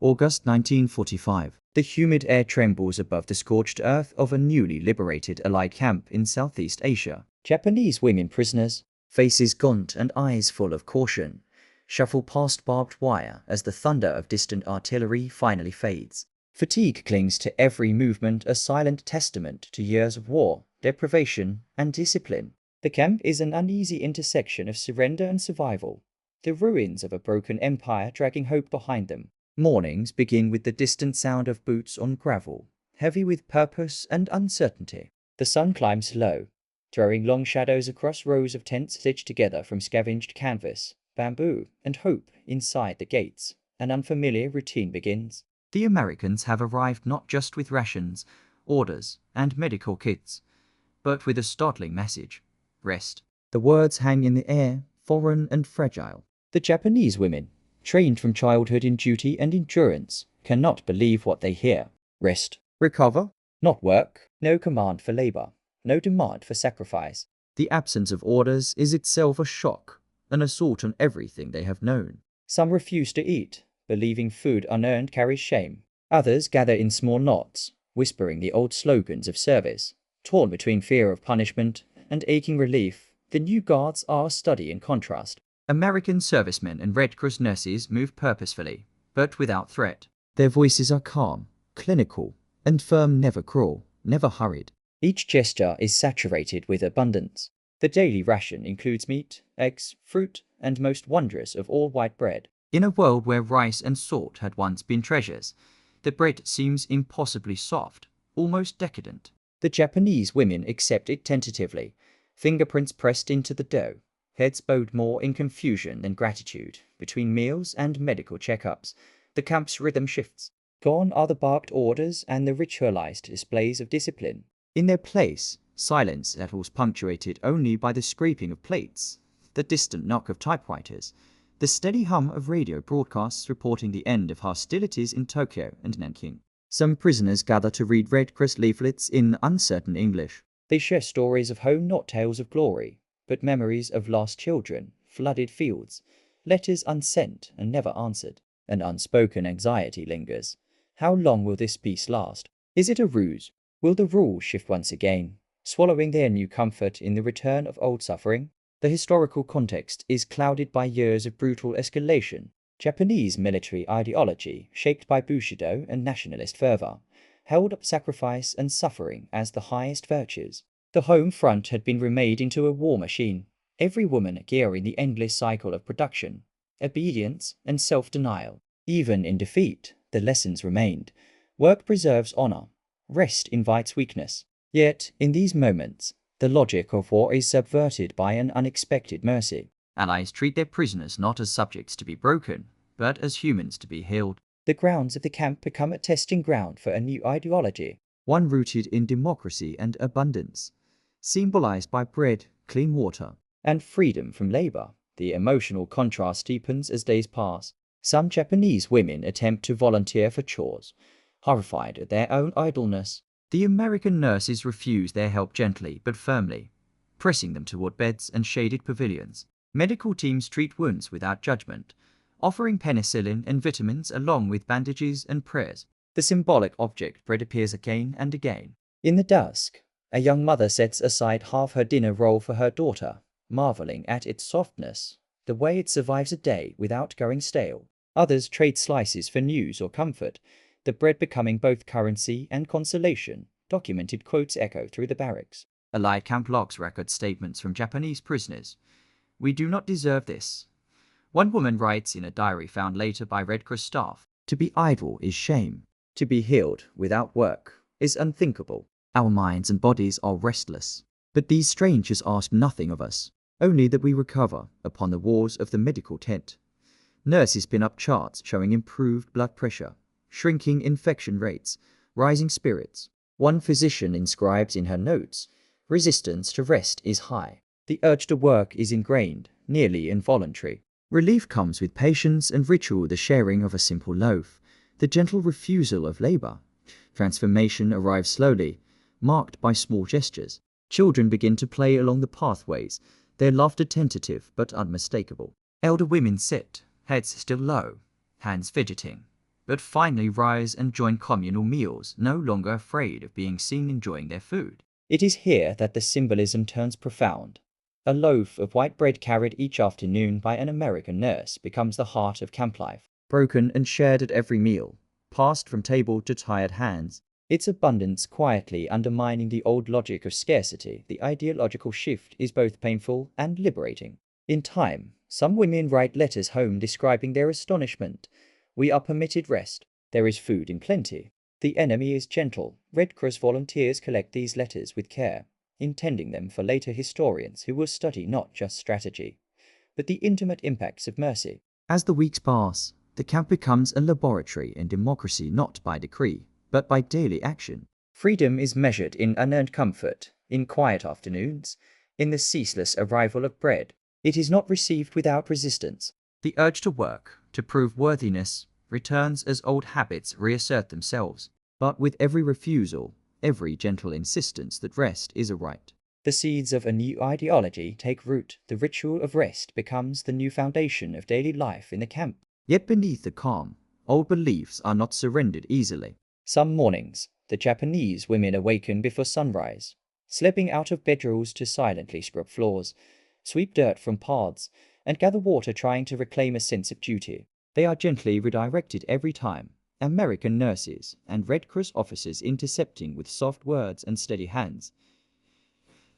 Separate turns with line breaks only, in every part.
August 1945. The humid air trembles above the scorched earth of a newly liberated Allied camp in Southeast Asia. Japanese women prisoners, faces gaunt and eyes full of caution, shuffle past barbed wire as the thunder of distant artillery finally fades. Fatigue clings to every movement, a silent testament to years of war, deprivation, and discipline. The camp is an uneasy intersection of surrender and survival, the ruins of a broken empire dragging hope behind them. Mornings begin with the distant sound of boots on gravel, heavy with purpose and uncertainty. The sun climbs low, throwing long shadows across rows of tents stitched together from scavenged canvas, bamboo, and hope inside the gates. An unfamiliar routine begins. The Americans have arrived not just with rations, orders, and medical kits, but with a startling message: rest. The words hang in the air, foreign and fragile. The Japanese women, trained from childhood in duty and endurance, cannot believe what they hear. Rest. Recover. Not work. No command for labor. No demand for sacrifice. The absence of orders is itself a shock, an assault on everything they have known. Some refuse to eat, believing food unearned carries shame. Others gather in small knots, whispering the old slogans of service. Torn between fear of punishment and aching relief, the new guards are a study in contrast. American servicemen and Red Cross nurses move purposefully, but without threat. Their voices are calm, clinical, and firm, never cruel, never hurried. Each gesture is saturated with abundance. The daily ration includes meat, eggs, fruit, and most wondrous of all, white bread. In a world where rice and salt had once been treasures, the bread seems impossibly soft, almost decadent. The Japanese women accept it tentatively, fingerprints pressed into the dough, heads bowed more in confusion than gratitude. Between meals and medical checkups, the camp's rhythm shifts. Gone are the barked orders and the ritualized displays of discipline. In their place, silence settles, punctuated only by the scraping of plates, the distant knock of typewriters, the steady hum of radio broadcasts reporting the end of hostilities in Tokyo and Nanking. Some prisoners gather to read Red Cross leaflets in uncertain English. They share stories of home, not tales of glory, but memories of lost children, flooded fields, letters unsent and never answered. An unspoken anxiety lingers. How long will this peace last? Is it a ruse? Will the rules shift once again, swallowing their new comfort in the return of old suffering? The historical context is clouded by years of brutal escalation. Japanese military ideology, shaped by Bushido and nationalist fervor, held up sacrifice and suffering as the highest virtues. The home front had been remade into a war machine, every woman gearing the endless cycle of production, obedience, and self-denial. Even in defeat, the lessons remained. Work preserves honor. Rest invites weakness. Yet, in these moments, the logic of war is subverted by an unexpected mercy. Allies treat their prisoners not as subjects to be broken, but as humans to be healed. The grounds of the camp become a testing ground for a new ideology, one rooted in democracy and abundance, symbolized by bread, clean water, and freedom from labor. The emotional contrast deepens as days pass. Some Japanese women attempt to volunteer for chores, horrified at their own idleness. The American nurses refuse their help gently but firmly, pressing them toward beds and shaded pavilions. Medical teams treat wounds without judgment, offering penicillin and vitamins along with bandages and prayers. The symbolic object bread appears again and again. In the dusk, a young mother sets aside half her dinner roll for her daughter, marveling at its softness, the way it survives a day without going stale. Others trade slices for news or comfort, the bread becoming both currency and consolation. Documented quotes echo through the barracks. Allied camp logs record statements from Japanese prisoners. "We do not deserve this." One woman writes in a diary found later by Red Cross staff, "To be idle is shame. To be healed without work is unthinkable. Our minds and bodies are restless. But these strangers ask nothing of us, only that we recover." Upon the walls of the medical tent, nurses pin up charts showing improved blood pressure, shrinking infection rates, rising spirits. One physician inscribes in her notes, "Resistance to rest is high." The urge to work is ingrained, nearly involuntary. Relief comes with patience and ritual, the sharing of a simple loaf, the gentle refusal of labor. Transformation arrives slowly, marked by small gestures. Children begin to play along the pathways, their laughter tentative but unmistakable. Elder women sit, heads still low, hands fidgeting, but finally rise and join communal meals, no longer afraid of being seen enjoying their food. It is here that the symbolism turns profound. A loaf of white bread carried each afternoon by an American nurse becomes the heart of camp life, broken and shared at every meal, passed from table to tired hands. Its abundance quietly undermining the old logic of scarcity. The ideological shift is both painful and liberating. In time, some women write letters home describing their astonishment. We are permitted rest. There is food in plenty. The enemy is gentle. Red Cross volunteers collect these letters with care, intending them for later historians who will study not just strategy, but the intimate impacts of mercy. As the weeks pass, the camp becomes a laboratory in democracy, not by decree, but by daily action. Freedom is measured in unearned comfort, in quiet afternoons, in the ceaseless arrival of bread. It is not received without resistance. The urge to work, to prove worthiness, returns as old habits reassert themselves. But with every refusal, every gentle insistence that rest is a right, the seeds of a new ideology take root. The ritual of rest becomes the new foundation of daily life in the camp. Yet beneath the calm, old beliefs are not surrendered easily. Some mornings, the Japanese women awaken before sunrise, slipping out of bedrolls to silently scrub floors, sweep dirt from paths, and gather water, trying to reclaim a sense of duty. They are gently redirected every time, American nurses and Red Cross officers intercepting with soft words and steady hands,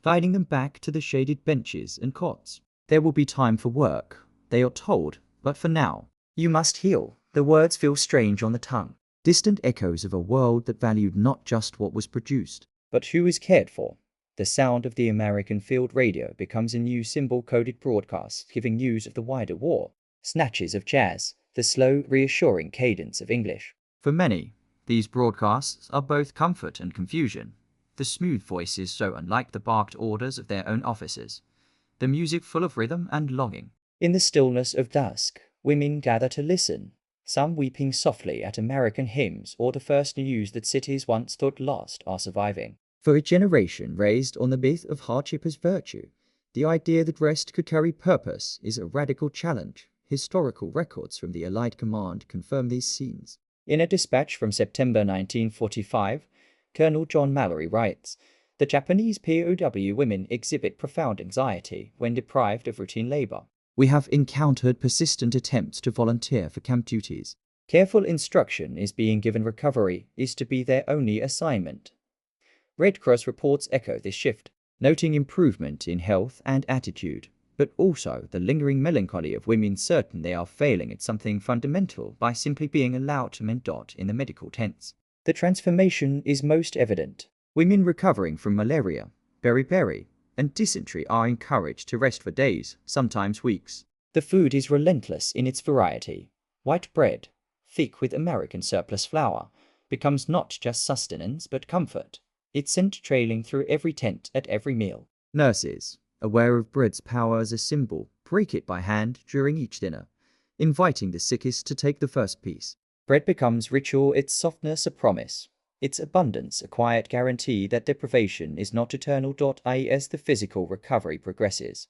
guiding them back to the shaded benches and cots. There will be time for work, they are told, but for now, you must heal. The words feel strange on the tongue, distant echoes of a world that valued not just what was produced, but who is cared for. The sound of the American field radio becomes a new symbol-coded broadcast, giving news of the wider war. Snatches of jazz, the slow, reassuring cadence of English. For many, these broadcasts are both comfort and confusion. The smooth voices so unlike the barked orders of their own officers. The music full of rhythm and longing. In the stillness of dusk, women gather to listen, some weeping softly at American hymns or the first news that cities once thought lost are surviving. For a generation raised on the myth of hardship as virtue, the idea that rest could carry purpose is a radical challenge. Historical records from the Allied command confirm these scenes. In a dispatch from September 1945, Colonel John Mallory writes, "The Japanese POW women exhibit profound anxiety when deprived of routine labor. We have encountered persistent attempts to volunteer for camp duties. Careful instruction is being given. Recovery is to be their only assignment." Red Cross reports echo this shift, noting improvement in health and attitude, but also the lingering melancholy of women certain they are failing at something fundamental by simply being allowed to mend dot in the medical tents. The transformation is most evident. Women recovering from malaria, beriberi, and dysentery are encouraged to rest for days, sometimes weeks. The food is relentless in its variety. White bread, thick with American surplus flour, becomes not just sustenance but comfort, its scent trailing through every tent at every meal. Nurses, aware of bread's power as a symbol, break it by hand during each dinner, inviting the sickest to take the first piece. Bread becomes ritual, its softness a promise, its abundance a quiet guarantee that deprivation is not eternal. As the physical recovery progresses,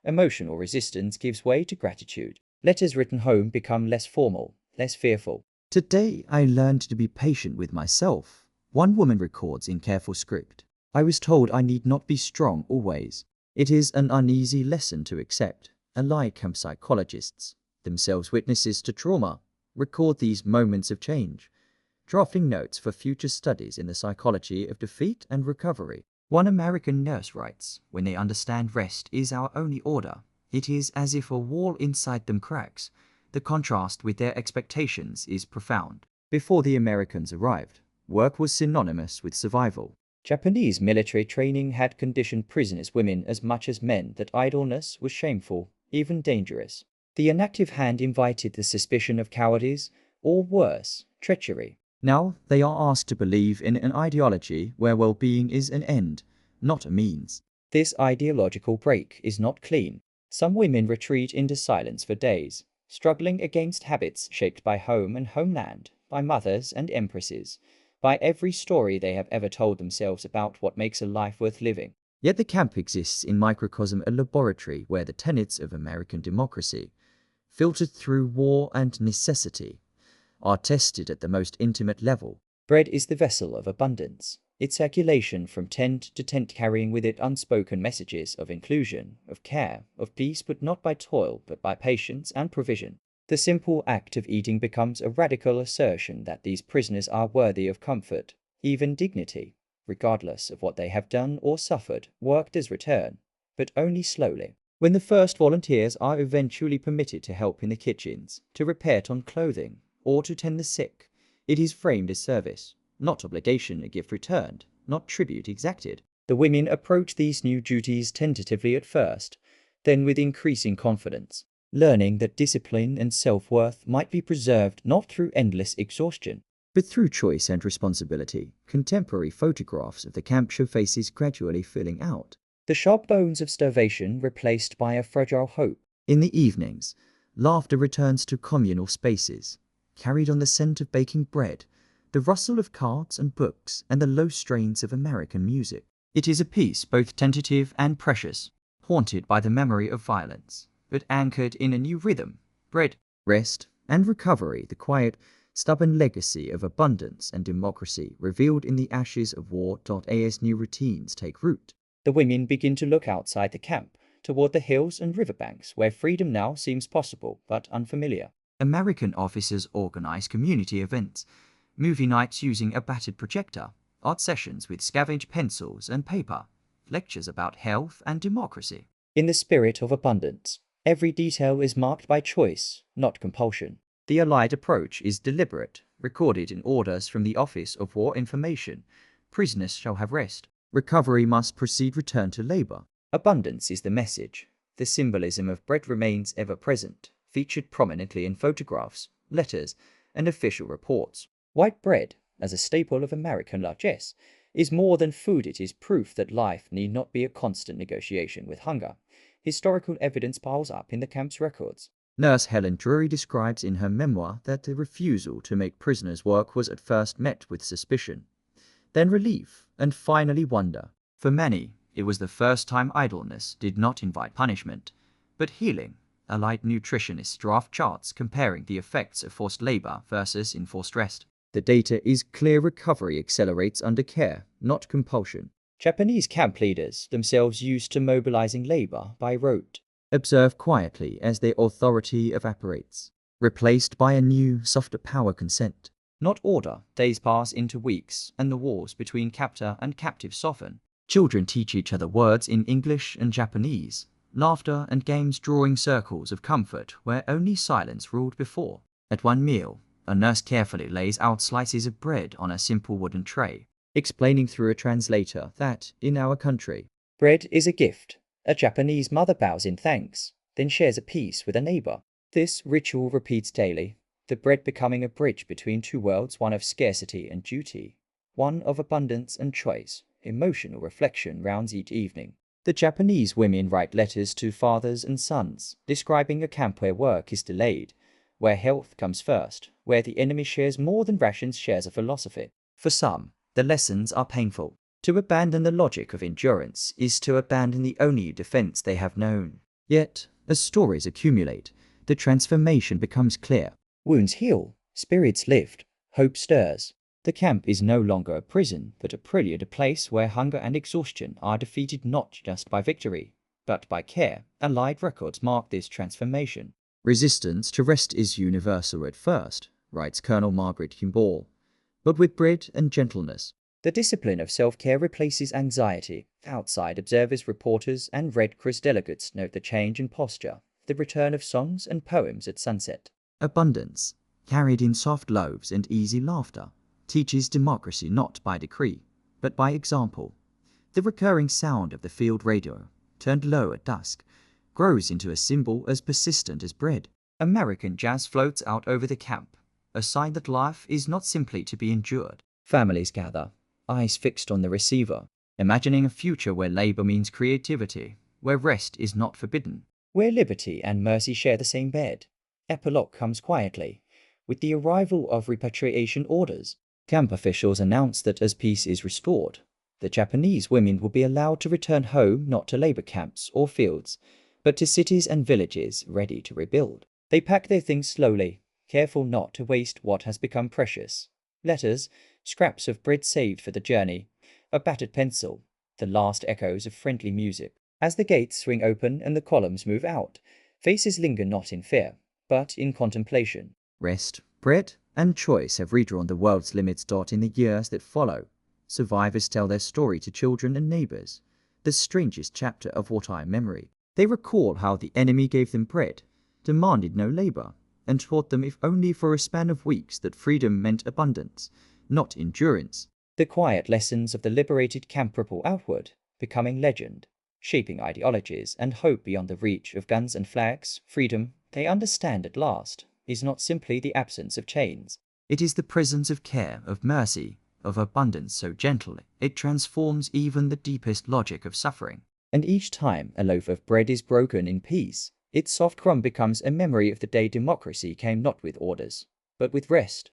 emotional resistance gives way to gratitude. Letters written home become less formal, less fearful. "Today I learned to be patient with myself," one woman records in careful script. "I was told I need not be strong always." It is an uneasy lesson to accept. Allied camp psychologists, themselves witnesses to trauma, record these moments of change, drafting notes for future studies in the psychology of defeat and recovery. One American nurse writes, "When they understand rest is our only order, it is as if a wall inside them cracks. The contrast with their expectations is profound." Before the Americans arrived, work was synonymous with survival. Japanese military training had conditioned prisoners, women as much as men, that idleness was shameful, even dangerous. The inactive hand invited the suspicion of cowardice, or worse, treachery. Now they are asked to believe in an ideology where well-being is an end, not a means. This ideological break is not clean. Some women retreat into silence for days, struggling against habits shaped by home and homeland, by mothers and empresses, by every story they have ever told themselves about what makes a life worth living. Yet the camp exists in microcosm, a laboratory where the tenets of American democracy, filtered through war and necessity, are tested at the most intimate level. Bread is the vessel of abundance. Its circulation from tent to tent carrying with it unspoken messages of inclusion, of care, of peace, but not by toil, but by patience and provision. The simple act of eating becomes a radical assertion that these prisoners are worthy of comfort, even dignity, regardless of what they have done or suffered. Work does return, but only slowly. When the first volunteers are eventually permitted to help in the kitchens, to repair torn clothing, or to tend the sick, it is framed as service, not obligation, a gift returned, not tribute exacted. The women approach these new duties tentatively at first, then with increasing confidence, learning that discipline and self-worth might be preserved not through endless exhaustion, but through choice and responsibility. Contemporary photographs of the camp show faces gradually filling out, the sharp bones of starvation replaced by a fragile hope. In the evenings, laughter returns to communal spaces, carried on the scent of baking bread, the rustle of cards and books, and the low strains of American music. It is a piece both tentative and precious, haunted by the memory of violence, but anchored in a new rhythm: bread, rest, and recovery, the quiet, stubborn legacy of abundance and democracy revealed in the ashes of war. As new routines take root, the women begin to look outside the camp, toward the hills and riverbanks where freedom now seems possible but unfamiliar. American officers organize community events, movie nights using a battered projector, art sessions with scavenged pencils and paper, lectures about health and democracy. In the spirit of abundance, every detail is marked by choice, not compulsion. The Allied approach is deliberate, recorded in orders from the Office of War Information. Prisoners shall have rest. Recovery must precede return to labor. Abundance is the message. The symbolism of bread remains ever present, featured prominently in photographs, letters, and official reports. White bread, as a staple of American largesse, is more than food. It is proof that life need not be a constant negotiation with hunger. Historical evidence piles up in the camp's records. Nurse Helen Drury describes in her memoir that the refusal to make prisoners work was at first met with suspicion, then relief, and finally wonder. For many, it was the first time idleness did not invite punishment, but healing. Allied nutritionists draft charts comparing the effects of forced labor versus enforced rest. The data is clear: recovery accelerates under care, not compulsion. Japanese camp leaders, themselves used to mobilizing labor by rote, observe quietly as their authority evaporates, replaced by a new, softer power: consent, not order. Days pass into weeks, and the walls between captor and captive soften. Children teach each other words in English and Japanese, laughter and games drawing circles of comfort where only silence ruled before. At one meal, a nurse carefully lays out slices of bread on a simple wooden tray, explaining through a translator that, in our country, bread is a gift. A Japanese mother bows in thanks, then shares a piece with a neighbor. This ritual repeats daily, the bread becoming a bridge between two worlds, one of scarcity and duty, one of abundance and choice. Emotional reflection rounds each evening. The Japanese women write letters to fathers and sons, describing a camp where work is delayed, where health comes first, where the enemy shares more than rations, shares a philosophy. For some, the lessons are painful. To abandon the logic of endurance is to abandon the only defense they have known. Yet, as stories accumulate, the transformation becomes clear. Wounds heal, spirits lift, hope stirs. The camp is no longer a prison, but a prelude, a place where hunger and exhaustion are defeated not just by victory, but by care. Allied records mark this transformation. Resistance to rest is universal at first, writes Colonel Margaret Kimball, but with bread and gentleness. The discipline of self-care replaces anxiety. Outside observers, reporters, and Red Cross delegates note the change in posture, the return of songs and poems at sunset. Abundance, carried in soft loaves and easy laughter, teaches democracy not by decree, but by example. The recurring sound of the field radio, turned low at dusk, grows into a symbol as persistent as bread. American jazz floats out over the camp, a sign that life is not simply to be endured. Families gather, eyes fixed on the receiver, imagining a future where labor means creativity, where rest is not forbidden, where liberty and mercy share the same bed. Epilogue comes quietly, with the arrival of repatriation orders. Camp officials announce that as peace is restored, the Japanese women will be allowed to return home, not to labor camps or fields, but to cities and villages ready to rebuild. They pack their things slowly, careful not to waste what has become precious. Letters, scraps of bread saved for the journey, a battered pencil, the last echoes of friendly music. As the gates swing open and the columns move out, faces linger not in fear, but in contemplation. Rest, bread, and choice have redrawn the world's limits. In the years that follow, survivors tell their story to children and neighbors, the strangest chapter of wartime memory. They recall how the enemy gave them bread, demanded no labor, and taught them, if only for a span of weeks, that freedom meant abundance, not endurance. The quiet lessons of the liberated camp ripple outward, becoming legend, shaping ideologies and hope beyond the reach of guns and flags. Freedom, they understand at last, is not simply the absence of chains. It is the presence of care, of mercy, of abundance so gentle it transforms even the deepest logic of suffering. And each time a loaf of bread is broken in peace, its soft crumb becomes a memory of the day democracy came not with orders, but with rest.